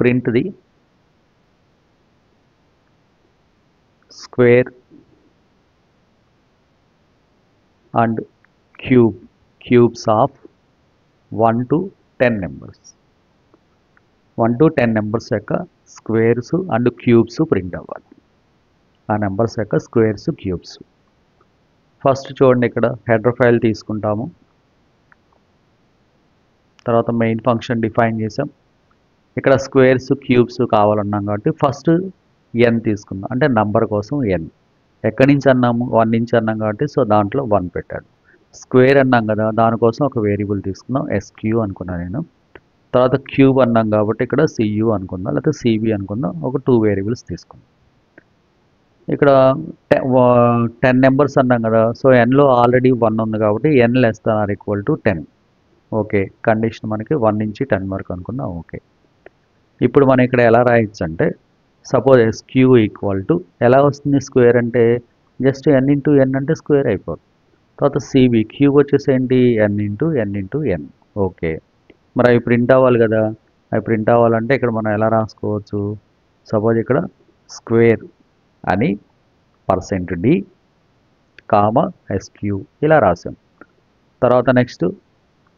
print the square and cubes of 1 to 10 numbers. 1 to 10 numbers యొక్క squares and cubes print అవ్వాలి. ఆ numbers యొక్క squares cubes. First చూడండి, ఇక్కడ హెడర్ ఫైల్ తీసుకుంటాము. తర్వాత మెయిన్ ఫంక్షన్ డిఫైన్ చేసాం. ఇక్కడ స్క్వేర్స్ క్యూబ్స్ కావాలన్నాం కాబట్టి ఫస్ట్ ఎన్ తీసుకుందాం. అంటే నంబర్ కోసం ఎన్. ఎక్కడి నుంచి అన్నాము? 1 నుంచి అన్నాం కాబట్టి సో దాంట్లో 1 పెట్టాడు. స్క్వేర్ అన్నాం కదా, దానికోసం ఒక వేరియబుల్ తీసుకున్నాం, ఎస్క్యూ అనుకున్నాను నేను. తర్వాత క్యూబ్ అన్నాం కాబట్టి ఇక్కడ సియు అనుకుందాం, లేకపోతే సిబి అనుకుందాం. ఒక 2 వేరియబుల్స్ తీసుకుందాం. ఇక్కడ 10 నెంబర్స్ అన్నాం కదా, సో ఎన్లో ఆల్రెడీ 1 ఉంది కాబట్టి N less than or equal to 10. Okay, condition మనకి 1 నుంచి 10 వరకు అనుకున్నాం. ఓకే, ఇప్పుడు మనం ఇక్కడ ఎలా రాయొచ్చు అంటే, సపోజ్ ఎస్క్యూ ఈక్వల్ టు ఎలా వస్తుంది స్క్వేర్ అంటే, జస్ట్ ఎన్ ఇంటూ ఎన్ అంటే స్క్వేర్ అయిపోతుంది. తర్వాత సిబి క్యూబ్ వచ్చేసి ఏంటి, ఎన్ ఇంటూ ఎన్. ఓకే, మరి అవి ప్రింట్ అవ్వాలి కదా. అవి ప్రింట్ అవ్వాలంటే ఇక్కడ మనం ఎలా రాసుకోవచ్చు? సపోజ్ ఇక్కడ స్క్వేర్ అని %d కామా ఎస్క్యూ ఇలా రాసాం. తర్వాత నెక్స్ట్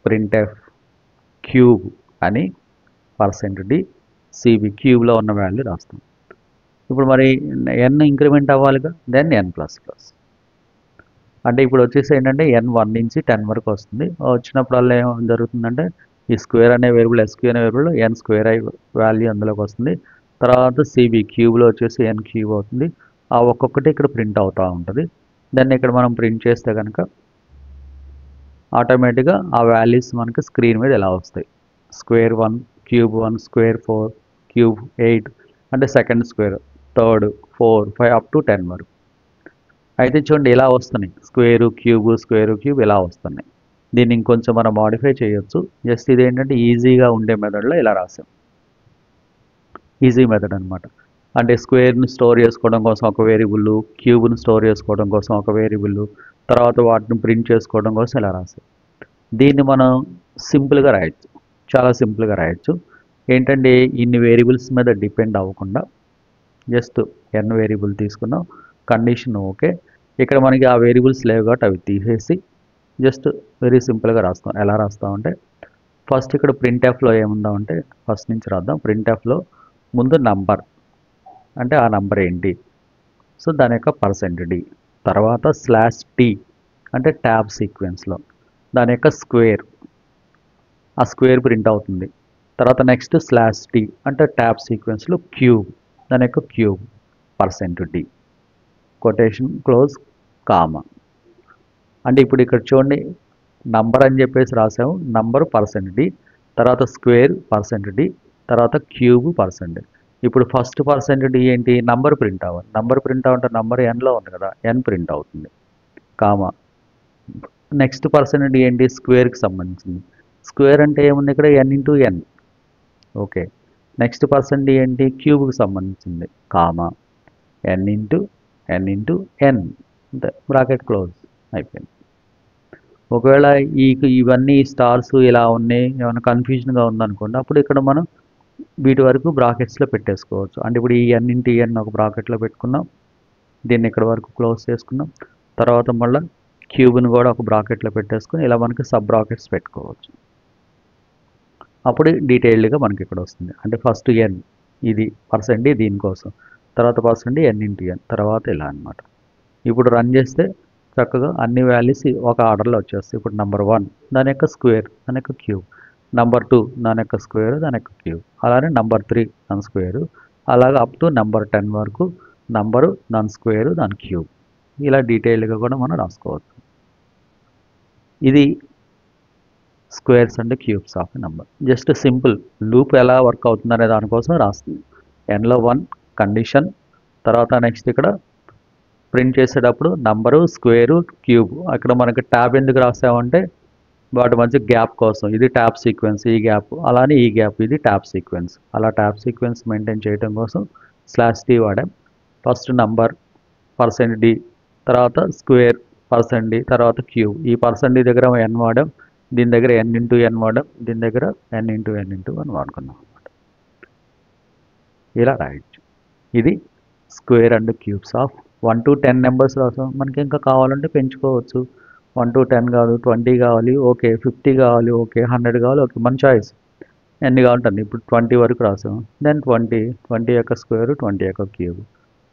ప్రింట్ఎఫ్ క్యూబ్ అని %d సిబి క్యూబ్లో ఉన్న వాల్యూ రాస్తాం. ఇప్పుడు మరి ఎన్ ఇంక్రిమెంట్ అవ్వాలిగా, దెన్ n++. అంటే ఇప్పుడు వచ్చేసి ఏంటంటే n 1 నుంచి 10 వరకు వస్తుంది. వచ్చినప్పుడల్లా ఏం జరుగుతుందంటే ఈ స్క్వేర్ అనే వేరియబుల్, ఎస్క్యూ అనే వేరియబుల్ n స్క్వేర్ వాల్యూ అందులోకి వస్తుంది. తర్వాత సిబి క్యూబ్లో వచ్చేసి n క్యూబ్ అవుతుంది. ఆ ఒక్కొక్కటి ఇక్కడ ప్రింట్ అవుతూ ఉంటుంది. దాన్ని ఇక్కడ మనం ప్రింట్ చేస్తే కనుక ఆటోమేటిక్గా ఆ వాల్యూస్ మనకి స్క్రీన్ మీద ఎలా వస్తాయి. స్క్వేర్ 1, క్యూబ్ 1, స్క్వేర్ 4, క్యూబ్ 8 అంటే second square, third, 4, 5 up to 10 వరకు. అయితే చూడండి ఇలా వస్తున్నాయి, స్క్వేరు క్యూబ్ ఇలా వస్తున్నాయి. దీన్ని ఇంకొంచెం మనం మాడిఫై చేయొచ్చు. జస్ట్ ఇది ఏంటంటే ఈజీగా ఉండే మెథడ్లో ఇలా రాసాం. ఈజీ మెథడ్ అనమాట. అంటే స్క్వేర్ని స్టోర్ చేసుకోవడం కోసం ఒక వేరియబుల్, క్యూబ్ని స్టోర్ చేసుకోవడం కోసం ఒక వేరియబుల్, తర్వాత వాటిని ప్రింట్ చేసుకోవడం కోసం ఇలా రాసాం. దీన్ని మనం సింపుల్గా రాయొచ్చు, చాలా సింపుల్గా రాయొచ్చు. ఏంటంటే ఇన్ని వేరియబుల్స్ మీద డిపెండ్ అవ్వకుండా జస్ట్ n వేరియబుల్ తీసుకున్నాం, కండిషన్ ఓకే. ఇక్కడ మనకి ఆ వేరియబుల్స్ లేవు కాబట్టి అవి తీసేసి జస్ట్ వెరీ సింపుల్గా రాస్తాం. ఎలా రాస్తామంటే ఫస్ట్ ఇక్కడ ప్రింట్ఎఫ్లో ఏముందామంటే ఫస్ట్ నుంచి రాద్దాం. ప్రింట్ఎఫ్లో ముందు నంబర్ అంటే ఆ నంబర్ ఏంటి, సో దాని యొక్క %d. తర్వాత /t అంటే ట్యాబ్ సీక్వెన్స్లో దాని యొక్క స్క్వేర్, ఆ స్క్వేర్ ప్రింట్ అవుతుంది. తర్వాత నెక్స్ట్ /t అంటే ట్యాబ్ సీక్వెన్స్లో క్యూబ్, దాని యొక్క cube %d quotation close comma. అంటే ఇప్పుడు ఇక్కడ చూడండి నంబర్ అని చెప్పేసి రాసాము, నంబర్ %d, తర్వాత స్క్వేర్ %d, తర్వాత క్యూబ్ %d. ఇప్పుడు ఫస్ట్ %d ఏంటి, నంబర్ ప్రింట్ అవ్వాలి. నంబర్ ప్రింట్ అవ్వాలంటే నంబర్ ఎన్లో ఉంది కదా, ఎన్ ప్రింట్ అవుతుంది కామా. నెక్స్ట్ %d ఏంటి, స్క్వేర్కి సంబంధించింది. స్క్వేర్ అంటే ఏముంది ఇక్కడ, n ఇంటూ ఎన్. ఓకే, నెక్స్ట్ %d ఏంటి, క్యూబ్కి సంబంధించింది కామా n ఇంటూ n, అంటే బ్రాకెట్ క్లోజ్ అయిపోయింది. ఒకవేళ ఇవన్నీ స్టార్స్ ఇలా ఉన్నాయి, ఏమైనా కన్ఫ్యూజన్గా ఉందనుకోండి, అప్పుడు ఇక్కడ మనం వీటి వరకు బ్రాకెట్స్లో పెట్టేసుకోవచ్చు. అంటే ఇప్పుడు ఈ n ఇంటూ n ఒక బ్రాకెట్లో పెట్టుకున్నాం, దీన్ని ఇక్కడ వరకు క్లోజ్ చేసుకున్నాం. తర్వాత మళ్ళీ క్యూబ్ని కూడా ఒక బ్రాకెట్లో పెట్టేసుకుని ఇలా మనకి సబ్ బ్రాకెట్స్ పెట్టుకోవచ్చు. అప్పుడు డీటెయిల్డ్గా మనకి ఇక్కడ వస్తుంది. అంటే ఫస్ట్ n ఇది %d దీనికోసం, తర్వాత % n ఇంటూ n, తర్వాత ఇలా అనమాట. ఇప్పుడు రన్ చేస్తే చక్కగా అన్ని వాల్యూస్ ఒక ఆర్డర్లో వచ్చేస్తాయి. ఇప్పుడు నెంబర్ 1 దాని యొక్క స్క్వేర్, దాని యొక్క క్యూబ్, నెంబర్ 2 దాని యొక్క స్క్వేర్, దాని యొక్క క్యూబ్, అలానే నెంబర్ 3 దాని స్క్వేరు, అలాగే అప్ టు నెంబర్ 10 వరకు నంబరు, దాని స్క్వేరు, దాని క్యూబ్, ఇలా డీటెయిల్డ్గా కూడా మనం రాసుకోవచ్చు. ఇది squares and cubes of number. Just simple loop ఎలా వర్క్ అవుతుందనే దానికోసం రాస్తుంది. nలో 1 కండిషన్, తర్వాత నెక్స్ట్ ఇక్కడ ప్రింట్ చేసేటప్పుడు నంబరు, స్క్వేరు, క్యూబ్. అక్కడ మనకి ట్యాబ్ ఎందుకు రాసామంటే వాటి మధ్య గ్యాప్ కోసం. ఇది ట్యాబ్ సీక్వెన్స్, ఈ గ్యాప్, అలానే ఈ గ్యాప్, ఇది ట్యాబ్ సీక్వెన్స్. అలా ట్యాబ్ సీక్వెన్స్ మెయింటైన్ చేయడం కోసం /t వాడాం. ఫస్ట్ నంబర్ %d, తర్వాత స్క్వేర్ %d, తర్వాత క్యూబ్. ఈ %d దగ్గర n వాడాం, దీని దగ్గర n ఇంటూ n వాడాం, దీని దగ్గర n ఇంటూ n వాడుకున్నాం అనమాట. ఇలా రాయొచ్చు. ఇది square and cubes of 1 to 10 numbers రాసాం. మనకి ఇంకా కావాలంటే పెంచుకోవచ్చు. 1 to 10 కాదు, 20 కావాలి, ఓకే, 50 కావాలి, ఓకే, 100 కావాలి, ఓకే, మన చాయిస్. ఎన్ని కావాలంటే ఇప్పుడు 20 వరకు రాసాం. దెన్ 20 యొక్క స్క్వేర్, 20 యొక్క క్యూబ్,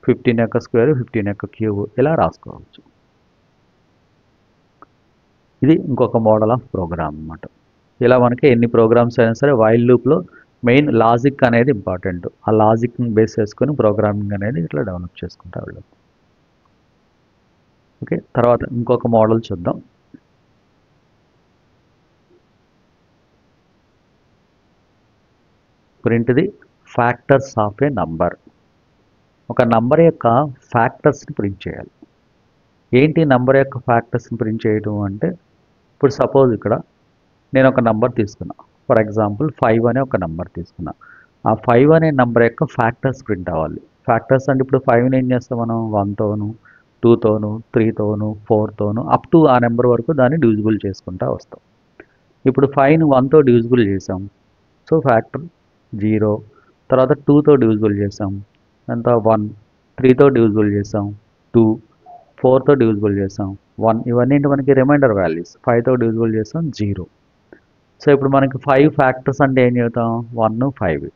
15 యొక్క స్క్వేర్, 15 యొక్క క్యూబ్, ఇలా రాసుకోవచ్చు. ఇది ఇంకొక మోడల్ ఆఫ్ ప్రోగ్రామ్ అన్నమాట. ఇలా మనకి ఎన్ని ప్రోగ్రామ్స్ అయినా సరే వైల్ లూప్లో మెయిన్ లాజిక్ అనేది ఇంపార్టెంట్. ఆ లాజిక్ని బేస్ చేసుకొని ప్రోగ్రామింగ్ అనేది ఇట్లా డెవలప్ చేసుకుంటా వెళ్ళాలి. ఓకే, తర్వాత ఇంకొక మోడల్ చూద్దాం. Print the factors of A number. ఒక నంబర్ యొక్క ఫ్యాక్టర్స్ని ప్రింట్ చేయాలి. ఏంటి నంబర్ యొక్క ఫ్యాక్టర్స్ని ప్రింట్ చేయడం అంటే, ఇప్పుడు సపోజ్ ఇక్కడ నేను ఒక నంబర్ తీసుకున్నా. ఫర్ ఎగ్జాంపుల్ 5 అనే ఒక నంబర్ తీసుకున్నా. ఆ 5 అనే నంబర్ యొక్క ఫ్యాక్టర్స్ ప్రింట్ అవ్వాలి. ఫ్యాక్టర్స్ అంటే ఇప్పుడు 5ని ఏం చేస్తాం మనం, 1తోను, 2తోను, 3తోను, 4తోను అప్ టు ఆ నెంబర్ వరకు దాన్ని డివిజిబుల్ చేసుకుంటూ వస్తాం. ఇప్పుడు 5ని 1తో డివిజిబుల్ చేసాం, సో ఫ్యాక్టర్ 0. తర్వాత 2తో డివిజిబుల్ చేసాం, ఎంత 1. 3తో డివిజిబుల్ చేసాం 2. 4తో డివిజిబుల్ చేసాం 1. ఇవన్నీ మనకి రిమైండర్ వాల్యూస్. 5తో డివిజిబుల్ చేసాం 0. సో ఇప్పుడు మనకి 5 ఫ్యాక్టర్స్ అంటే ఏం చెబుతాం, 1, 5.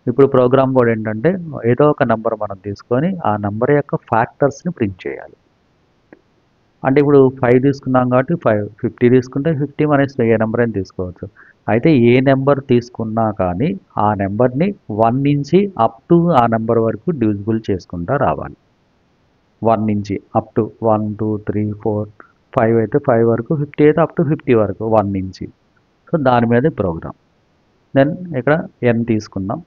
ఇప్పుడు ప్రోగ్రామ్ కోడ్ ఏంటంటే ఏదో ఒక నెంబర్ మనం తీసుకొని ఆ నెంబర్ యొక్క ఫ్యాక్టర్స్ని ప్రింట్ చేయాలి. అంటే ఇప్పుడు 5 తీసుకున్నాం కాబట్టి 5, 50 తీసుకుంటే 50 మన ఇష్టం, ఏ నెంబర్ అయినా తీసుకోవచ్చు. అయితే ఏ నెంబర్ తీసుకున్నా కానీ ఆ నెంబర్ని 1 నుంచి అప్ టు ఆ నెంబర్ వరకు డివిజిబుల్ చేసుకుంటూ రావాలి. 1 నుంచి అప్ టు 1, 2, 3, 4, 5 అయితే 5 వరకు, 50 అయితే అప్ టు 50 వరకు 1 నుంచి. సో దాని మీద ప్రోగ్రామ్. దెన్ ఇక్కడ n తీసుకుందాం.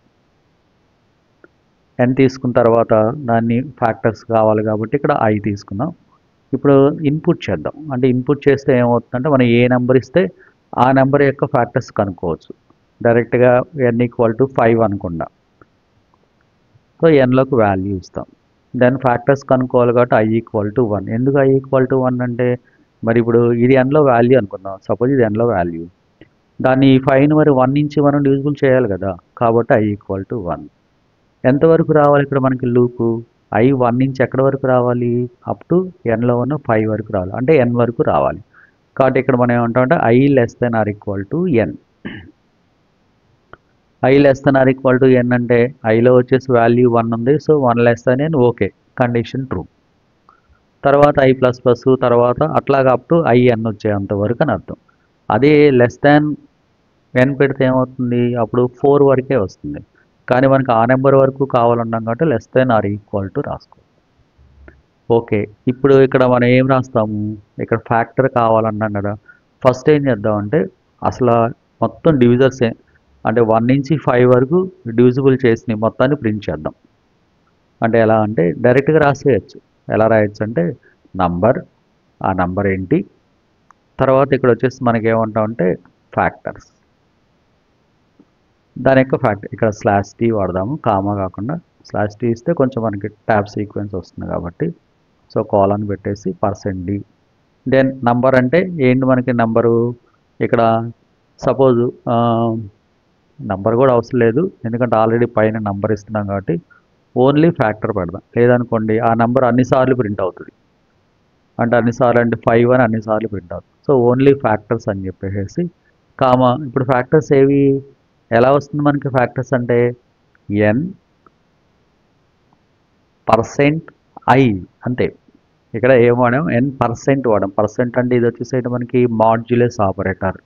n తీసుకున్న తర్వాత దాన్ని ఫ్యాక్టర్స్ కావాలి కాబట్టి ఇక్కడ i తీసుకుందాం. ఇప్పుడు ఇన్పుట్ చేద్దాం. అంటే ఇన్పుట్ చేస్తే ఏమవుతుందంటే మనం ఏ నెంబర్ ఇస్తే ఆ నెంబర్ యొక్క ఫ్యాక్టర్స్ కనుక్కోవచ్చు. డైరెక్ట్గా n = 5 అనుకుండా. సో nలోకి వాల్యూ ఇస్తాం. దెన్ ఫ్యాక్టర్స్ కనుక్కోవాలి కాబట్టి i = 1. ఎందుకు i = 1 అంటే, మరి ఇప్పుడు ఇది nలో వాల్యూ అనుకుందాం. సపోజ్ ఇది nలో వాల్యూ. దాన్ని 5ని మరి 1 నుంచి మనం డివిజిబుల్ చేయాలి కదా, కాబట్టి i = 1. ఎంతవరకు రావాలి ఇక్కడ మనకి లూపు, i 1 నుంచి ఎక్కడి వరకు రావాలి, అప్ టు nలో ఉన్న 5 వరకు రావాలి, అంటే n వరకు రావాలి. కాబట్టి ఇక్కడ మనం ఏమంటామంటే i <= n. i <= n అంటే iలో వచ్చేసి వాల్యూ 1 ఉంది, so 1 n okay, condition true. తర్వాత i++, తర్వాత అట్లాగా అప్ టు in వచ్చేంత వరకు అని అర్థం. అదే n పెడితే ఏమవుతుంది, అప్పుడు 4 వరకే వస్తుంది. కానీ మనకి ఆ నెంబర్ వరకు కావాలన్నాం కాబట్టి <= రాసుకో. ఓకే, ఇప్పుడు ఇక్కడ మనం ఏం రాస్తాము, ఇక్కడ ఫ్యాక్టర్ కావాలన్నాం కదా. ఫస్ట్ ఏం చేద్దామంటే అసలు మొత్తం డివిజర్స్ అంటే 1 నుంచి 5 వరకు డివిజిబుల్ చేసి మొత్తాన్ని ప్రింట్ చేద్దాం. అంటే ఎలా అంటే డైరెక్ట్గా రాసేయచ్చు. ఎలా రాయొచ్చు అంటే నంబర్, ఆ నంబర్ ఏంటి, తర్వాత ఇక్కడ వచ్చేసి మనకి ఏమంటామంటే ఫ్యాక్టర్స్, దాని యొక్క ఫ్యాక్టర్. ఇక్కడ /t వాడదాము, కామా కాకుండా. /t ఇస్తే కొంచెం మనకి ట్యాబ్ సీక్వెన్స్ వస్తుంది కాబట్టి, సో కాలన్ పెట్టేసి %d. దెన్ నంబర్ అంటే ఏంటి మనకి నంబరు, ఇక్కడ సపోజ్ నంబర్ కూడా అవసరం లేదు, ఎందుకంటే ఆల్రెడీ పైన నంబర్ ఇస్తున్నాం కాబట్టి ఓన్లీ ఫ్యాక్టర్ పెడదాం. లేదనుకోండి ఆ నంబర్ అన్నిసార్లు ప్రింట్ అవుతుంది, అంటే అన్నిసార్లు అంటే 5 అని అన్నిసార్లు ప్రింట్ అవుతుంది. సో ఓన్లీ ఫ్యాక్టర్స్ అని చెప్పేసి కామా. ఇప్పుడు ఫ్యాక్టర్స్ ఏవి, ఎలా వస్తుంది మనకి ఫ్యాక్టర్స్ అంటే n %i అంతే. ఇక్కడ ఏం వాడాం, n% వాడాం. పర్సెంట్ అంటే ఇది వచ్చేసి మనకి మాడ్యులస్ ఆపరేటర్.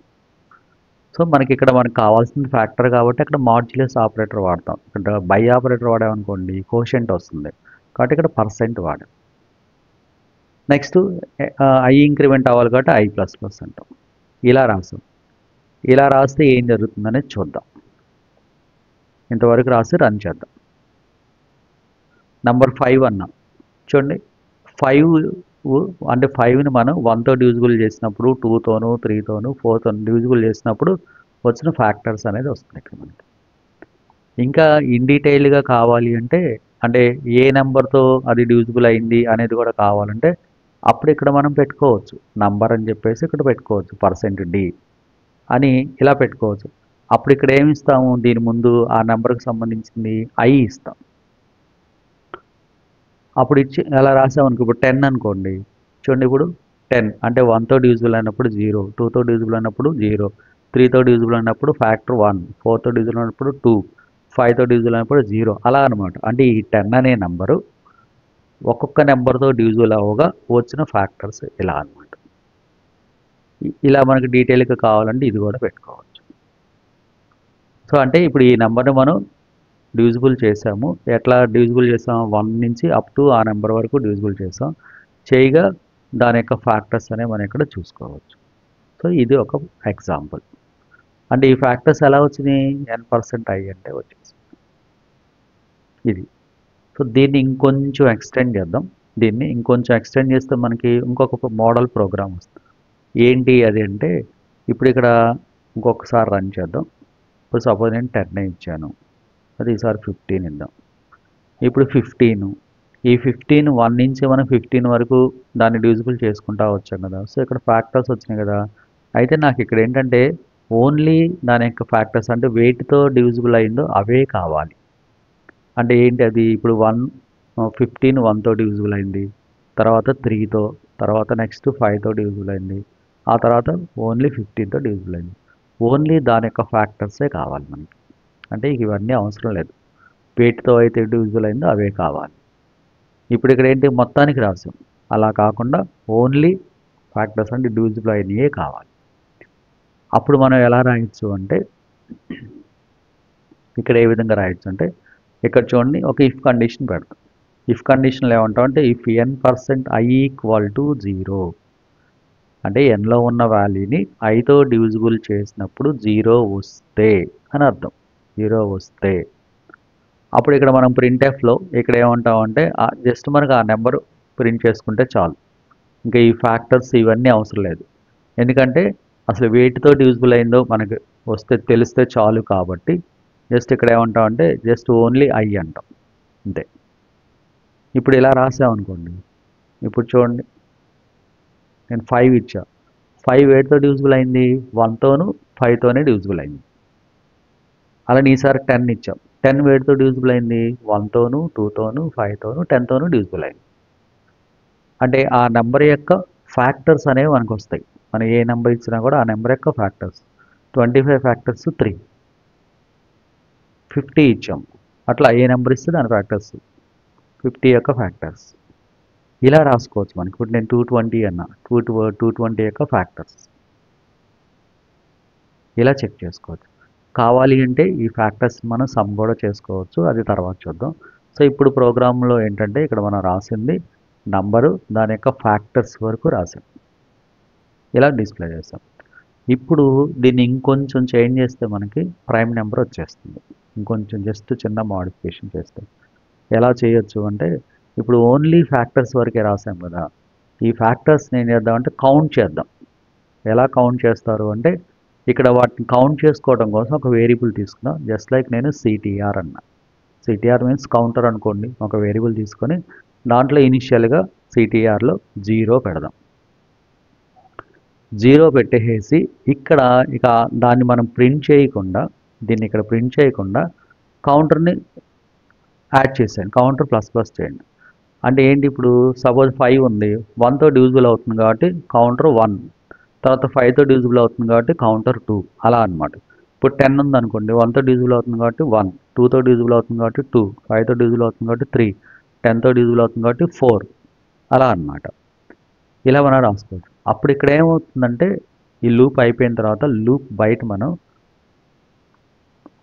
సో మనకి ఇక్కడ మనకు కావాల్సిన ఫ్యాక్టర్ కాబట్టి అక్కడ మాడ్యులస్ ఆపరేటర్ వాడతాం. ఇక్కడ బై ఆపరేటర్ వాడామనుకోండి కోషెంట్ వస్తుంది, కాబట్టి ఇక్కడ % వాడాం. నెక్స్ట్ i ఇంక్రిమెంట్ అవ్వాలి కాబట్టి i++ అంటాం. ఇలా రాసాం. ఇలా రాస్తే ఏం జరుగుతుందనేది చూద్దాం. ఇంతవరకు రాసి రన్ చేద్దాం. నంబర్ 5 అన్నాం. చూడండి 5 అంటే 5ని మనం 1తో డివిజిబుల్ చేసినప్పుడు, 2తోను, 3తోను, 4తోను డివిజిబుల్ చేసినప్పుడు వచ్చిన ఫ్యాక్టర్స్ అనేది వస్తుంది ఇక్కడ మనకి. ఇంకా ఇన్ డీటెయిల్గా కావాలి అంటే ఏ నెంబర్తో అది డివిజిబుల్ అయింది అనేది కూడా కావాలంటే అప్పుడు ఇక్కడ మనం పెట్టుకోవచ్చు. నంబర్ అని చెప్పేసి ఇక్కడ పెట్టుకోవచ్చు %d అని ఇలా పెట్టుకోవచ్చు. అప్పుడు ఇక్కడ ఏమి ఇస్తాము, దీని ముందు ఆ నెంబర్కి సంబంధించింది ఐ ఇస్తాం. అప్పుడు ఇచ్చి ఎలా రాసామనుకో, ఇప్పుడు 10 అనుకోండి. చూడండి ఇప్పుడు 10 అంటే 1తో డివిజిబుల్ అయినప్పుడు 0, 2తో డివిజిబుల్ అయినప్పుడు 0, 3తో డివిజిబుల్ అయినప్పుడు ఫ్యాక్టర్ 1, 4తో డివిజిబుల్ అయినప్పుడు 2, 5తో డివిజిబుల్ అయినప్పుడు 0 అలా అనమాట. అంటే ఈ 10 అనే నెంబరు ఒక్కొక్క నెంబర్తో డివిజిబుల్ అవ్వగా వచ్చిన ఫ్యాక్టర్స్ ఇలా అనమాట. ఇలా మనకి డీటెయిల్గా కావాలంటే ఇది కూడా పెట్టుకోవచ్చు. సో అంటే ఇప్పుడు ఈ నెంబర్ని మనం డివిజిబుల్ చేసాము. ఎట్లా డివిజిబుల్ చేసాం, 1 నుంచి అప్ టు ఆ నెంబర్ వరకు డివిజిబుల్ చేసాం. చేయగా దాని యొక్క ఫ్యాక్టర్స్ అనేవి మనం ఇక్కడ చూసుకోవచ్చు. సో ఇది ఒక ఎగ్జాంపుల్. అంటే ఈ ఫ్యాక్టర్స్ ఎలా వచ్చినాయి, n% i అంటే వచ్చేసి ఇది. సో దీన్ని ఇంకొంచెం ఎక్స్టెండ్ చేద్దాం. దీన్ని ఇంకొంచెం ఎక్స్టెండ్ చేస్తే మనకి ఇంకొక మోడల్ ప్రోగ్రామ్ వస్తుంది. ఏంటి అది అంటే, ఇప్పుడు ఇక్కడ ఇంకొకసారి రన్ చేద్దాం. ఇప్పుడు సపోజ్ నేను 10 ఇచ్చాను, అది ఈసారి 15 ఇద్దాం. ఇప్పుడు 15, ఈ 15 1 నుంచి మనం 15 వరకు దాన్ని డివిజిబుల్ చేసుకుంటా వచ్చాం కదా. సో ఇక్కడ ఫ్యాక్టర్స్ వచ్చినాయి కదా. అయితే నాకు ఇక్కడ ఏంటంటే ఓన్లీ దాని యొక్క ఫ్యాక్టర్స్ అంటే వేటితో డివిజిబుల్ అయిందో అవే కావాలి. అంటే ఏంటి అది, ఇప్పుడు 15 1తో డివిజిబుల్ అయింది, తర్వాత 3తో, తర్వాత నెక్స్ట్ 5తో డివిజిబుల్ అయింది, ఆ తర్వాత ఓన్లీ 15తో డివిజిబుల్ అయింది. ఓన్లీ దాని యొక్క ఫ్యాక్టర్సే కావాలి మనకి. అంటే ఇవన్నీ అవసరం లేదు, వేటితో అయితే డివిజిబుల్ అయిందో అవే కావాలి. ఇప్పుడు ఇక్కడ ఏంటి మొత్తానికి రాసాం, అలా కాకుండా ఓన్లీ ఫ్యాక్టర్స్ అంటే డివిజిబుల్ అయినవే కావాలి. అప్పుడు మనం ఎలా రాయొచ్చు అంటే, ఇక్కడ ఏ విధంగా రాయొచ్చు అంటే, ఇక్కడ చూడండి ఒక ఇఫ్ కండిషన్ పెడతాం. ఇఫ్ కండిషన్లో ఏమంటాం అంటే, ఇఫ్ n%i = 0 అంటే ఎన్లో ఉన్న వాల్యూని ఐతో డివిజిబుల్ చేసినప్పుడు 0 వస్తే అని అర్థం. 0 వస్తే అప్పుడు ఇక్కడ మనం ప్రింట్ఎఫ్లో ఇక్కడ ఏమంటామంటే జస్ట్ మనకు ఆ నెంబర్ ప్రింట్ చేసుకుంటే చాలు, ఇంకా ఈ ఫ్యాక్టర్స్ ఇవన్నీ అవసరం లేదు. ఎందుకంటే అసలు వేటితో డివిజిబుల్ అయిందో మనకు వస్తే తెలిస్తే చాలు కాబట్టి జస్ట్ ఇక్కడ ఏమంటామంటే జస్ట్ ఓన్లీ ఐ అంటాం అంతే. ఇప్పుడు ఇలా రాసామనుకోండి, ఇప్పుడు చూడండి నేను 5 ఇచ్చా, 5 వేటితో డివిజిబుల్ అయింది, 1తోను 5తోనే డివిజిబుల్ అయింది. అలానే ఈసారి 10 ఇచ్చాం, 10 వేటితో డివిజిబుల్ అయింది, 1తోను 2తోను 5తోను 10తోను డివిజిబుల్ అయింది. అంటే ఆ నెంబర్ యొక్క ఫ్యాక్టర్స్ అనేవి మనకు వస్తాయి. మనం ఏ నెంబర్ ఇచ్చినా కూడా ఆ నెంబర్ యొక్క ఫ్యాక్టర్స్. 25 ఫ్యాక్టర్స్ 3, 50 ఇచ్చాం, అట్లా ఏ నెంబర్ ఇస్తే దాని ఫ్యాక్టర్స్ 50 యొక్క ఫ్యాక్టర్స్ ఇలా రాసుకోవచ్చు. మనకి ఇప్పుడు నేను 220 అన్నా, 220 యొక్క ఫ్యాక్టర్స్ ఇలా చెక్ చేసుకోవచ్చు. కావాలి అంటే ఈ ఫ్యాక్టర్స్ మనం సమ్ కూడా చేసుకోవచ్చు, అది తర్వాత చూద్దాం. సో ఇప్పుడు ప్రోగ్రాంలో ఏంటంటే ఇక్కడ మనం రాసింది నంబరు, దాని యొక్క ఫ్యాక్టర్స్ వరకు రాసాం, ఇలా డిస్ప్లే చేస్తాం. ఇప్పుడు దీన్ని ఇంకొంచెం చేంజ్ చేస్తే మనకి ప్రైమ్ నెంబర్ వచ్చేస్తుంది. ఇంకొంచెం జస్ట్ చిన్న మోడిఫికేషన్ చేస్తే ఎలా చేయొచ్చు అంటే, ఇప్పుడు ఓన్లీ ఫ్యాక్టర్స్ వరకే రాసాం కదా, ఈ ఫ్యాక్టర్స్ని ఏం చేద్దామంటే కౌంట్ చేద్దాం. ఎలా కౌంట్ చేస్తారు అంటే, ఇక్కడ వాటిని కౌంట్ చేసుకోవడం కోసం ఒక వేరియబుల్ తీసుకున్నాం. జస్ట్ లైక్ నేను సిటిఆర్ అన్నా. సిటిఆర్ మీన్స్ కౌంటర్ అనుకోండి. ఒక వేరియబుల్ తీసుకొని దాంట్లో ఇనిషియల్గా సిటిఆర్లో 0 పెడదాం. 0 పెట్టేసి ఇక్కడ ఇక దాన్ని మనం ప్రింట్ చేయకుండా, దీన్ని ఇక్కడ ప్రింట్ చేయకుండా కౌంటర్ని యాడ్ చేసేయండి. కౌంటర్ ++ చేయండి. అంటే ఏంటి, ఇప్పుడు సపోజ్ 5 ఉంది, 1తో డివిజిబుల్ అవుతుంది కాబట్టి కౌంటర్ 1, తర్వాత 5తో డివిజిబుల్ అవుతుంది కాబట్టి కౌంటర్ 2 అలా అనమాట. ఇప్పుడు 10 ఉంది అనుకోండి, 1తో డివిజిబుల్ అవుతుంది కాబట్టి 1, 2తో డివిజిబుల్ అవుతుంది కాబట్టి 2, 5తో డివిజిబుల్ అవుతుంది కాబట్టి 3, 10తో డివిజిబుల్ అవుతుంది కాబట్టి 4 అలా అనమాట. ఇలా మనం రాసుకోవచ్చు. అప్పుడు ఇక్కడ ఏమవుతుందంటే ఈ లూప్ అయిపోయిన తర్వాత లూప్ బయట మనం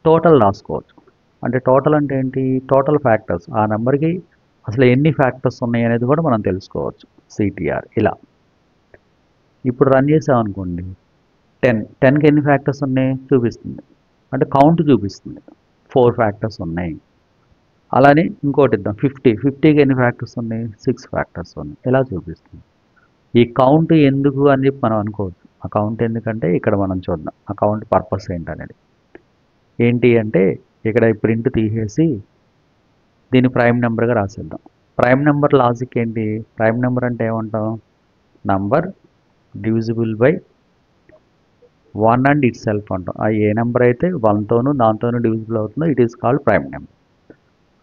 టోటల్ రాసుకోవచ్చు. అంటే టోటల్ అంటే ఏంటి, టోటల్ ఫ్యాక్టర్స్, ఆ నెంబర్కి అసలు ఎన్ని ఫ్యాక్టర్స్ ఉన్నాయి అనేది కూడా మనం తెలుసుకోవచ్చు. సిటిఆర్ ఇలా ఇప్పుడు రన్ చేసామనుకోండి, 10కి ఎన్ని ఫ్యాక్టర్స్ ఉన్నాయి చూపిస్తుంది, అంటే కౌంట్ చూపిస్తుంది, 4 ఫ్యాక్టర్స్ ఉన్నాయి. అలానే ఇంకోటి ఇద్దాం, 50కి ఎన్ని ఫ్యాక్టర్స్ ఉన్నాయి, 6 ఫ్యాక్టర్స్ ఉన్నాయి, ఇలా చూపిస్తుంది. ఈ కౌంట్ ఎందుకు అని చెప్పి మనం అనుకోవచ్చు. ఆ కౌంట్ ఎందుకంటే ఇక్కడ మనం చూద్దాం ఆ కౌంట్ పర్పస్ ఏంటనేది. ఏంటి అంటే ఇక్కడ ఈ ప్రింట్ తీసేసి దీన్ని ప్రైమ్ నెంబర్గా రాసేద్దాం. ప్రైమ్ నెంబర్ లాజిక్ ఏంటి, ప్రైమ్ నెంబర్ అంటే ఏమంటాం, number divisible by one and it self అంటాం. ఆ ఏ నెంబర్ అయితే వన్తోనూ దాంతోనూ డివిజిబుల్ అవుతుందో it is called prime number.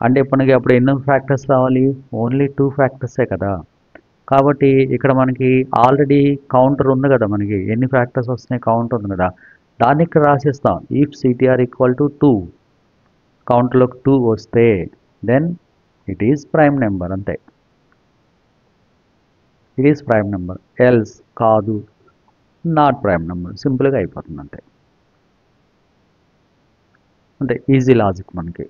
అంటే ఇప్పుడు అప్పుడు ఎన్ని ఫ్యాక్టర్స్ రావాలి? ఓన్లీ 2 ఫ్యాక్టర్సే కదా. కాబట్టి ఇక్కడ మనకి ఆల్రెడీ కౌంటర్ ఉంది కదా, మనకి ఎన్ని ఫ్యాక్టర్స్ వస్తున్నాయి కౌంటర్ ఉంది కదా, దాన్ని ఇక్కడ రాసేస్తాం. ఇఫ్ సిటిఆర్ ఈక్వల్ టు 2, కౌంటర్లోకి 2 వస్తే then it is prime number, అంతే. It is prime number. Else కాదు, నాట్ ప్రైమ్ నెంబర్. సింపుల్గా అయిపోతుంది అంతే. అంటే ఈజీ లాజిక్ మనకి.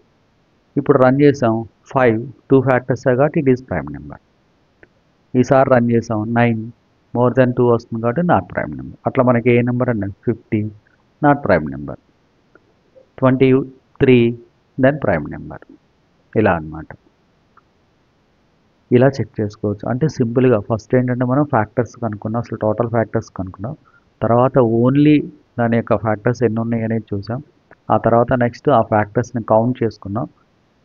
ఇప్పుడు రన్ చేసాం 5, 2 ఫ్యాక్టర్సే కాబట్టి ఇట్ ఈజ్ ప్రైమ్ నెంబర్. ఈసారి రన్ చేసాం 9, మోర్ దెన్ 2 వస్తుంది కాబట్టి నాట్ ప్రైమ్ నెంబర్. అట్లా మనకి ఏ నెంబర్ అండి? 50 not prime number, 23 then prime number. ఇలా అన్నమాట. ఇలా చెక్ చేసుకోవచ్చు. అంటే సింపుల్గా ఫస్ట్ ఏంటంటే మనం ఫ్యాక్టర్స్ కనుక్కున్నాం, అసలు టోటల్ ఫ్యాక్టర్స్ కనుక్కున్నాం. తర్వాత ఓన్లీ దాని యొక్క ఫ్యాక్టర్స్ ఎన్ని ఉన్నాయి అనేది చూసాం. ఆ తర్వాత నెక్స్ట్ ఆ ఫ్యాక్టర్స్ని కౌంట్ చేసుకున్నాం.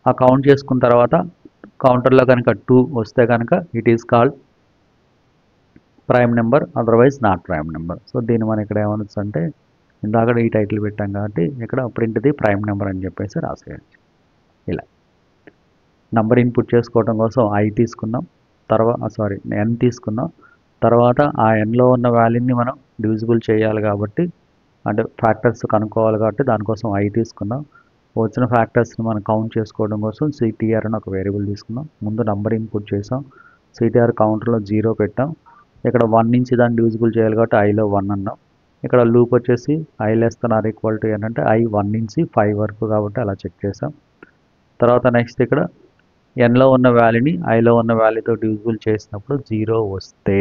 ఆ కౌంట్ చేసుకున్న తర్వాత కౌంటర్లో కనుక 2 వస్తే కనుక it is called prime number, otherwise not prime number. So దీన్ని మనం ఇక్కడ ఏమనొచ్చు అంటే, ఇందాక ఈ టైటిల్ పెట్టాం కాబట్టి ఇక్కడ ప్రింట్ ది ప్రైమ్ నెంబర్ అని చెప్పేసి రాసేయచ్చు. ఇలా నంబర్ ఇన్పుట్ చేసుకోవడం కోసం ఐ తీసుకున్నాం, తర్వాత ఎన్ తీసుకున్నాం. తర్వాత ఆ ఎన్లో ఉన్న వాల్యూని మనం డివిజిబుల్ చేయాలి కాబట్టి, అంటే ఫ్యాక్టర్స్ కనుక్కోవాలి కాబట్టి దానికోసం ఐ తీసుకున్నాం. వచ్చిన ఫ్యాక్టర్స్ని మనం కౌంట్ చేసుకోవడం కోసం సిటిఆర్ అని ఒక వేరియబుల్ తీసుకున్నాం. ముందు నంబర్ ఇన్పుట్ చేసాం, సిటిఆర్ కౌంటర్లో 0 పెట్టాం. ఇక్కడ 1 నుంచి దాన్ని డివిజిబుల్ చేయాలి కాబట్టి ఐలో 1 అన్నాం. ఇక్కడ లూప్ వచ్చేసి I less than or equal to ఏంటంటే ఐ 1 నుంచి 5 వరకు కాబట్టి అలా చెక్ చేసాం. తర్వాత నెక్స్ట్ ఇక్కడ ఎన్లో ఉన్న వాల్యూని ఐలో ఉన్న వాల్యూతో డివిజిబుల్ చేసినప్పుడు 0 వస్తే,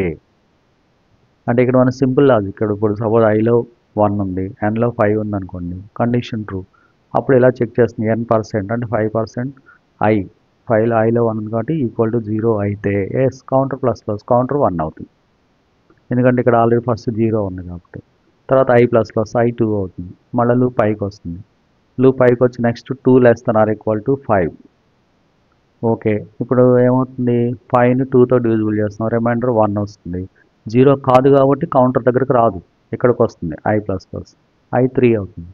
అంటే ఇక్కడ మన సింపుల్ లాజిక్. ఇక్కడ ఇప్పుడు సపోజ్ ఐలో 1 ఉంది, ఎన్లో 5 ఉంది అనుకోండి, కండిషన్ ట్రూ. అప్పుడు ఇలా చెక్ చేస్తుంది n% అంటే 5% ఐ, 5లో ఐలో 1 ఉంది కాబట్టి ఈక్వల్ టు 0 అయితే ఎస్ కౌంటర్ ప్లస్ కౌంటర్ 1 అవుతుంది. ఎందుకంటే ఇక్కడ ఆల్రెడీ ఫస్ట్ 0 ఉంది కాబట్టి. తర్వాత ఐ ప్లస్ ఐ 2 అవుతుంది. మళ్ళీ లూప్ పైకి వస్తుంది. లూప్ పైకి వచ్చి next 2 less than or equal to 5. Okay, ఇప్పుడు ఏమవుతుంది? 5ని 2తో డివిజిబుల్ చేస్తున్నాం, రిమైండర్ 1 వస్తుంది. 0 కాదు కాబట్టి కౌంటర్ దగ్గరకు రాదు, ఇక్కడికి వస్తుంది ఐ ప్లస్ ఐ 3 అవుతుంది.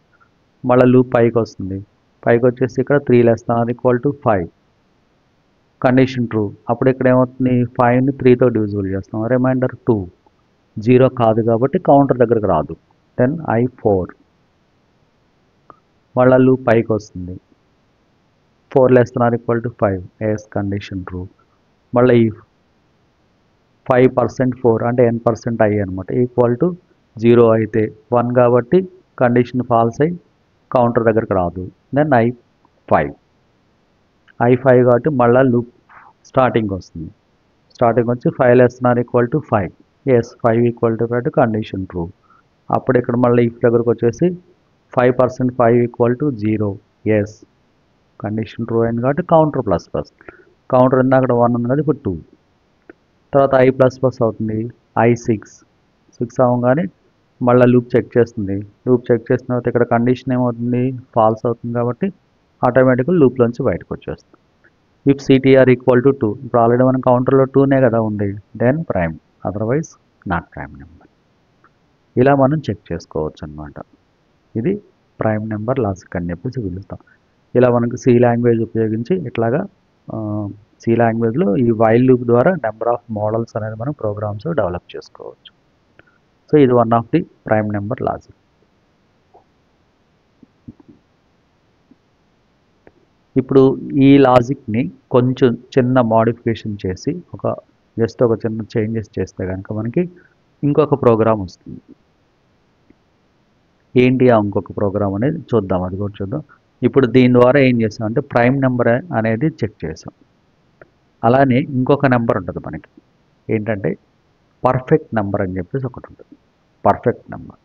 మళ్ళీ లూప్ పైకి వస్తుంది, పైకి వచ్చేసి ఇక్కడ 3 less than or equal to 5, condition true. అప్పుడు ఇక్కడ ఏమవుతుంది? 5ని 3తో డివిజిబుల్ చేస్తాం, రిమైండర్ 2. 0 కాదు కాబట్టి కౌంటర్ దగ్గరకు రాదు, దెన్ ఐ 4. మళ్ళీ లూప్ పైకి వస్తుంది, 4 less than or equal to 5, yes condition true. మళ్ళీ ఈ 5% 4 అంటే n% ఐ అనమాట, ఈక్వల్ టు 0 అయితే 1 కాబట్టి కండిషన్ ఫాల్స్ అయి కౌంటర్ దగ్గరకు రాదు, దెన్ ఐ 5. ఐ 5 కాబట్టి మళ్ళీ లూప్ స్టార్టింగ్ వస్తుంది. స్టార్టింగ్ వచ్చి 5 less than or equal to 5, yes 5 equal to 5 condition true. అప్పుడు ఇక్కడ మళ్ళీ ఇఫ్ దగ్గరకు వచ్చేసి 5% 5 equal to 0, yes condition true అయింది కాబట్టి కౌంటర్ ప్లస్ కౌంటర్ ఉంది అక్కడ 1 ఉంది కదా, ఇప్పుడు 2. తర్వాత ఐ ప్లస్ అవుతుంది, ఐ 6 అవ్వగానే మళ్ళీ లూప్ చెక్ చేస్తుంది. లూప్ చెక్ చేసిన తర్వాత ఇక్కడ కండిషన్ ఏమవుతుంది? ఫాల్స్ అవుతుంది కాబట్టి ఆటోమేటిక్గా లూప్లోంచి బయటకు వచ్చేస్తుంది. ఇఫ్ సిటిఆర్ ఈక్వల్ టు 2, ఇప్పుడు ఆల్రెడీ మన కౌంటర్లో 2నే కదా ఉంది, then prime, otherwise not prime number. ఇలా మనం చెక్ చేసుకోవచ్చు అనమాట. ఇది ప్రైమ్ నెంబర్ లాజిక్ అని చెప్పేసి పిలుస్తాం. ఇలా మనకు సి లాంగ్వేజ్ ఉపయోగించి ఇట్లాగా సి లాంగ్వేజ్లో ఈ వైల్ లూప్ ద్వారా నెంబర్ ఆఫ్ మోడల్స్ అనేది మనం ప్రోగ్రామ్స్ డెవలప్ చేసుకోవచ్చు. సో ఇది one of the prime number logic. ఇప్పుడు ఈ లాజిక్ని కొంచెం చిన్న మోడిఫికేషన్ చేసి జస్ట్ ఒక చిన్న చేంజెస్ చేస్తే కనుక మనకి ఇంకొక ప్రోగ్రామ్ వస్తుంది. ఏంటి ఆ ఇంకొక ప్రోగ్రామ్ అనేది చూద్దాం, అది కూడా చూద్దాం. ఇప్పుడు దీని ద్వారా ఏం చేసాం అంటే ప్రైమ్ నెంబర్ అనేది చెక్ చేసాం. అలానే ఇంకొక నెంబర్ ఉంటుంది మనకి, ఏంటంటే పర్ఫెక్ట్ నెంబర్ అని చెప్పేసి ఒకటి ఉంటుంది. పర్ఫెక్ట్ నెంబర్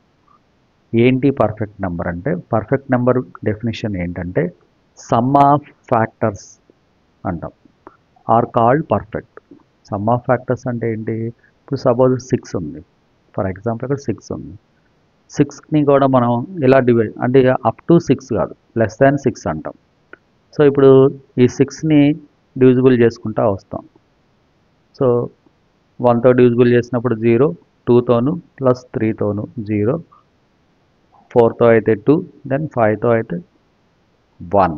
ఏంటి? పర్ఫెక్ట్ నెంబర్ అంటే, పర్ఫెక్ట్ నెంబర్ డెఫినేషన్ ఏంటంటే సమ్ ఆఫ్ ఫ్యాక్టర్స్ అంటాం, are called perfect. Sum of factors అంటే ఏంటి? ఇప్పుడు సపోజ్ 6 ఉంది, ఫర్ ఎగ్జాంపుల్ ఇక్కడ 6 ఉంది. 6ని కూడా మనం ఇలా డివైడ్, అంటే అప్ టు 6 కాదు, లెస్ దాన్ 6 అంటాం. సో ఇప్పుడు ఈ 6ని డివిజిబుల్ చేసుకుంటా వస్తాం. సో 1తో డివిజిబుల్ చేసినప్పుడు 0, 2తోను ప్లస్ 3తోను 0, 4తో అయితే 2, దెన్ 5తో అయితే 1.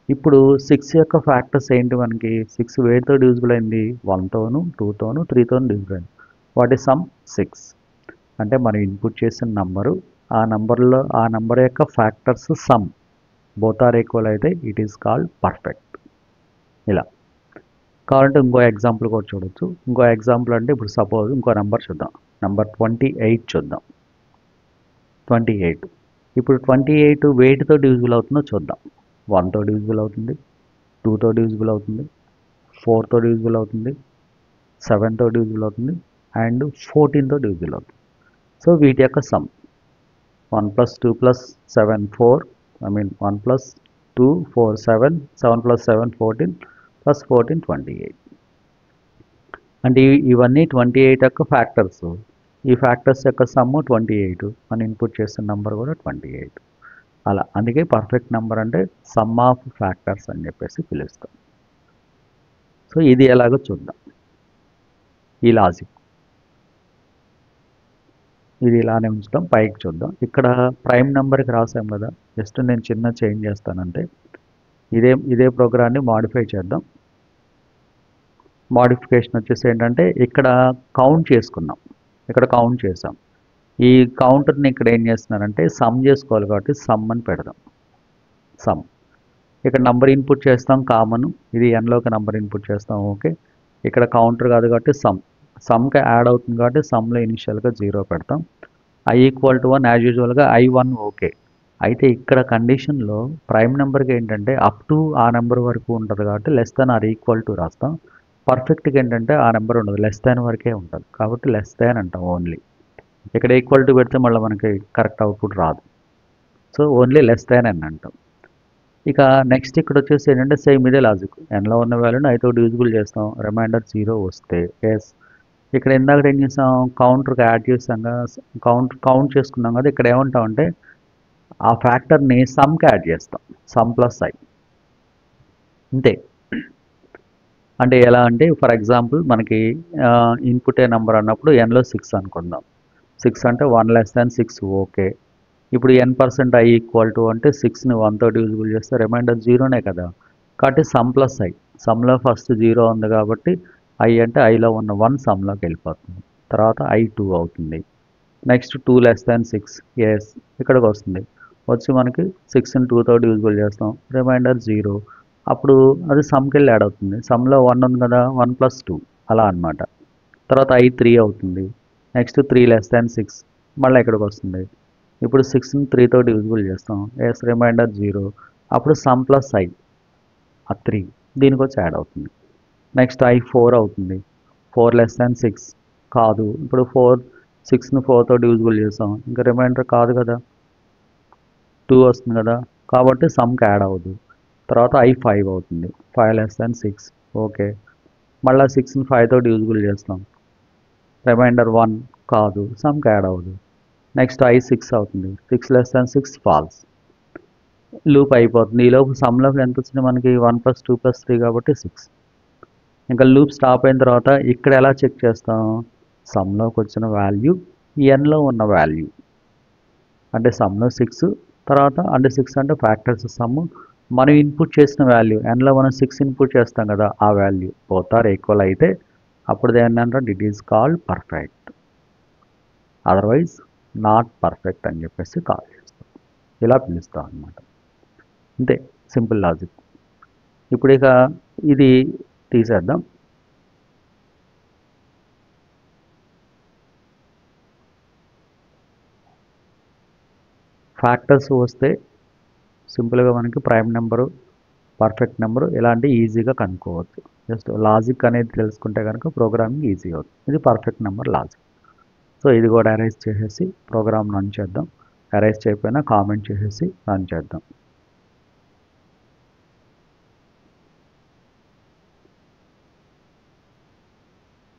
ఇప్పుడు 6 యొక్క ఫ్యాక్టర్స్ ఏంటి మనకి? 6 వేటితో డివిజిబుల్ అయింది? 1తోను, 2తోను, 3తోను డివిజిబుల్ అయింది. What is sum? 6. అంటే మనం ఇన్పుట్ చేసిన నంబరు, ఆ నంబర్ యొక్క factors sum both are equal అయితే ఇట్ ఈస్ కాల్డ్ పర్ఫెక్ట్. ఇలా కావాలంటే ఇంకో ఎగ్జాంపుల్ కూడా చూడొచ్చు. ఇంకో ఎగ్జాంపుల్ అంటే ఇప్పుడు సపోజ్ ఇంకో నెంబర్ చూద్దాం. నెంబర్ 28 చూద్దాం. 28. ఇప్పుడు 28 వేటితో డివిజిబుల్ అవుతుందో చూద్దాం. 1తో డివిజిబుల్ అవుతుంది, 2తో డివిజిబుల్ అవుతుంది, 4తో డివిజిబుల్ అవుతుంది, 7తో డివిజిబుల్ అవుతుంది అండ్ 14తో డివిజిబుల్ అవుతుంది. సో వీటి యొక్క సమ్ 1 + 2 + 7 4, 1 + 2 4 7, 7 + 7 14 + 14 28. అంటే ఇవన్నీ 28 యొక్క ఫ్యాక్టర్స్. ఈ ఫ్యాక్టర్స్ యొక్క సమ్ 28, మనం ఇన్పుట్ చేస్తున్న నెంబర్ కూడా 28. అలా అందుకే పర్ఫెక్ట్ నెంబర్ అంటే సమ్ ఆఫ్ ఫ్యాక్టర్స్ అని చెప్పేసి పిలుస్తాం. సో ఇది ఎలాగో చూద్దాం. ఈ లాజిక్ ఇది ఇలానే ఉంచుతాం. పైకి చూద్దాం. ఇక్కడ ప్రైమ్ నెంబర్కి రాసాం కదా, జస్ట్ నేను చిన్న చేంజ్ చేస్తానంటే ఇదే ప్రోగ్రామ్ని మాడిఫై చేద్దాం. మోడిఫికేషన్ వచ్చేసి ఏంటంటే ఇక్కడ కౌంట్ చేసుకున్నాం, ఇక్కడ కౌంట్ చేసాం. ఈ కౌంటర్ని ఇక్కడ ఏం చేస్తున్నారంటే సమ్ చేసుకోవాలి కాబట్టి సమ్ అని పెడదాం. సమ్ ఇక్కడ నంబర్ ఇన్పుట్ చేస్తాం కామన్, ఇది ఎన్లోకి నంబర్ ఇన్పుట్ చేస్తాం. ఓకే, ఇక్కడ కౌంటర్ కాదు కాబట్టి సమ్కి యాడ్ అవుతుంది కాబట్టి సమ్లో ఇనిషియల్గా 0 పెడతాం. I = 1 యాజ్ యూజువల్గా I1 ఓకే. అయితే ఇక్కడ కండిషన్లో ప్రైమ్ నెంబర్కి ఏంటంటే అప్ టు ఆ నెంబర్ వరకు ఉంటుంది కాబట్టి less than or equal to రాస్తాం. పర్ఫెక్ట్గా ఏంటంటే ఆ నెంబర్ ఉండదు, లెస్ దాన్ వరకే ఉంటుంది కాబట్టి లెస్ దాన్ అంటాం ఓన్లీ. ఇక్కడ ఈక్వల్ టు పెడితే మళ్ళీ మనకి కరెక్ట్ అవుట్పుట్ రాదు. సో ఓన్లీ లెస్ దాన్ అని అంటాం. ఇక నెక్స్ట్ ఇక్కడ వచ్చేసి ఏంటంటే సేమ్ ఇదే లాజిక్. ఎన్లో ఉన్న వాల్యూని ఐతో డివిజిబుల్ చేస్తాం, రిమైండర్ 0 వస్తే ఎస్. ఇక్కడ ఇందాక ఏం చేసాం, కౌంటర్కి యాడ్ చేసాం కదా, కౌంట్ చేసుకున్నాం కదా, ఇక్కడ ఏమంటామంటే ఆ ఫ్యాక్టర్ని సమ్కి యాడ్ చేస్తాం, సమ్ ప్లస్ ఐ. అంతే. అంటే ఎలా అంటే ఫర్ ఎగ్జాంపుల్ మనకి ఇన్పుట్ ఏ నెంబర్ అన్నప్పుడు ఎన్లో 6 అనుకుందాం. 6 అంటే 1 < 6 ఓకే. ఇప్పుడు n% i = అంటే 6ని 1తో డివిజిబుల్ చేస్తే రిమైండర్ 0నే కదా, కాబట్టి సమ్ ప్లస్ ఐ. సమ్లో ఫస్ట్ 0 ఉంది కాబట్టి ఐ అంటే ఐలో ఉన్న 1 సమ్లోకి వెళ్ళిపోతుంది, తర్వాత I2 అవుతుంది. నెక్స్ట్ 2 < 6 ఎస్, ఇక్కడికి వస్తుంది, వచ్చి మనకి 6ని 2తో డివిజిబుల్ చేస్తాం, రిమైండర్ 0. అప్పుడు అది సమ్కి వెళ్ళి యాడ్ అవుతుంది. సమ్లో 1 ఉంది కదా, 1 + 2 అలా అనమాట. తర్వాత I3 అవుతుంది. నెక్స్ట్ 3 < 6 మళ్ళీ ఇక్కడికి వస్తుంది. ఇప్పుడు 6ని 3తో డివిజిబుల్ చేస్తాం, ఎస్, రిమైండర్ 0. అప్పుడు సమ్ ప్లస్ ఐ, ఆ 3 దీనికి వచ్చి యాడ్ అవుతుంది. నెక్స్ట్ I4 అవుతుంది. 4 < 6 కాదు, ఇప్పుడు 6ని 4తో డివిజిబుల్ చేస్తాం, ఇంకా రిమైండర్ కాదు కదా, 2 వస్తుంది కదా, కాబట్టి సమ్కి యాడ్ అవ్వదు. తర్వాత I5 అవుతుంది. 5 < 6 ఓకే. మళ్ళీ 6ని 5తో డివిజిబుల్ చేస్తాం, రిమైండర్ 1 కాదు, సమ్కి యాడ్ అవ్వదు. నెక్స్ట్ I6 అవుతుంది. 6 < 6 ఫాల్స్. లూప్ అయిపోతుంది. ఈలోపు సమ్లోకి ఎంత వచ్చింది మనకి, 1 + 2 + 3 కాబట్టి 6. ఇంకా లూప్ స్టాప్ అయిన తర్వాత ఇక్కడ ఎలా చెక్ చేస్తాం, సమ్లోకి వచ్చిన వాల్యూ, ఎన్లో ఉన్న వాల్యూ, అంటే సమ్లో 6 తర్వాత అంటే 6 అంటే ఫ్యాక్టర్స్ సమ్, మనం ఇన్పుట్ చేసిన వాల్యూ, ఎన్లో మనం 6 ఇన్పుట్ చేస్తాం కదా, ఆ వాల్యూ బోత్ ఆర్ ఈక్వల్ అయితే అప్పుడు దేన్ని అంటారు, it is called perfect. Otherwise not perfect అని చెప్పేసి కాల్ చేస్తాం, ఇలా పిలుస్తాం అన్నమాట. అంతే, సింపుల్ లాజిక్. ఇప్పుడు ఇక ఇది తీసేద్దాం. ఫ్యాక్టర్స్ వస్తే సింపుల్గా మనకి ప్రైమ్ నెంబరు, పర్ఫెక్ట్ నెంబరు ఇలాంటి ఈజీగా కనుక్కోవచ్చు. జస్ట్ లాజిక్ అనేది తెలుసుకుంటే కనుక ప్రోగ్రామింగ్ ఈజీ అవుతుంది. ఇది పర్ఫెక్ట్ నెంబర్ లాజిక్. సో ఇది కూడా అరైజ్ చేసేసి ప్రోగ్రామ్ రన్ చేద్దాం. అరైజ్ చేయకపోయినా కామెంట్ చేసేసి రన్ చేద్దాం.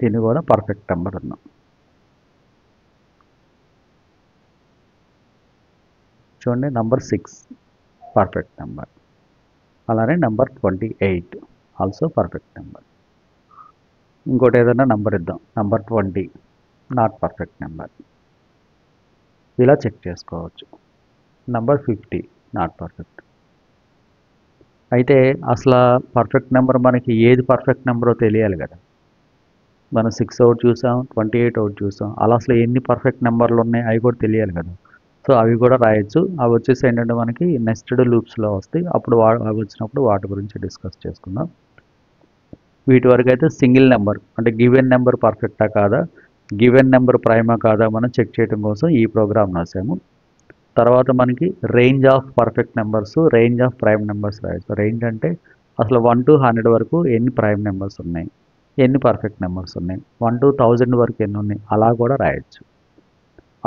దీన్ని కూడా పర్ఫెక్ట్ నెంబర్ అన్నాం. చూడండి, నెంబర్ 6 పర్ఫెక్ట్ నెంబర్. అలానే నెంబర్ 28 ఆల్సో పర్ఫెక్ట్ నెంబర్. ఇంకోటి ఏదైనా నెంబర్ ఇద్దాం, నెంబర్ 20 నాట్ పర్ఫెక్ట్ నెంబర్. ఇలా చెక్ చేసుకోవచ్చు. Number 50 not perfect. అయితే అసలు పర్ఫెక్ట్ నెంబర్ మనకి ఏది పర్ఫెక్ట్ నెంబరో తెలియాలి కదా. మనం 6 ఒకటి చూసాం, 28 ఒకటి చూసాం. అలా అసలు ఎన్ని పర్ఫెక్ట్ నెంబర్లు ఉన్నాయి అవి కూడా తెలియాలి కదా. సో అవి కూడా రాయొచ్చు. అవి వచ్చేసి ఏంటంటే మనకి నెస్టెడ్ లూప్స్లో వస్తాయి. అప్పుడు అవి వచ్చినప్పుడు వాటి గురించి డిస్కస్ చేసుకుందాం. వీటి వరకు అయితే సింగిల్ నెంబర్ అంటే గివెన్ నెంబర్ పర్ఫెక్టా కాదా, గివెన్ నెంబర్ ప్రైమా కాదా మనం చెక్ చేయడం కోసం ఈ ప్రోగ్రామ్ రాసాము. తర్వాత మనకి range of perfect numbers, range of prime numbers రాయొచ్చు. రేంజ్ అంటే అసలు 1 to 100 వరకు ఎన్ని ప్రైమ్ నెంబర్స్ ఉన్నాయి, ఎన్ని పర్ఫెక్ట్ నెంబర్స్ ఉన్నాయి, 1 to 1000 వరకు ఎన్ని ఉన్నాయి అలా కూడా రాయొచ్చు.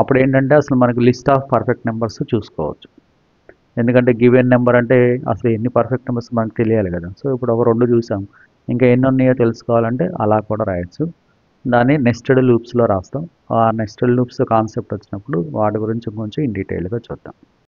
అప్పుడు ఏంటంటే అసలు మనకి లిస్ట్ ఆఫ్ పర్ఫెక్ట్ నెంబర్స్ చూసుకోవచ్చు. ఎందుకంటే గివెన్ నెంబర్ అంటే అసలు ఎన్ని పర్ఫెక్ట్ నెంబర్స్ మనకు తెలియాలి కదా. సో ఇప్పుడు ఒక 2 చూసాం, ఇంకా ఎన్ని ఉన్నాయో తెలుసుకోవాలంటే అలా కూడా రాయొచ్చు. దాన్ని నెస్టెడ్ లూప్స్లో రాస్తాం. ఆ నెస్టెడ్ లూప్స్ కాన్సెప్ట్ వచ్చినప్పుడు వాటి గురించి కొంచెం ఇన్ డీటెయిల్గా చూద్దాం.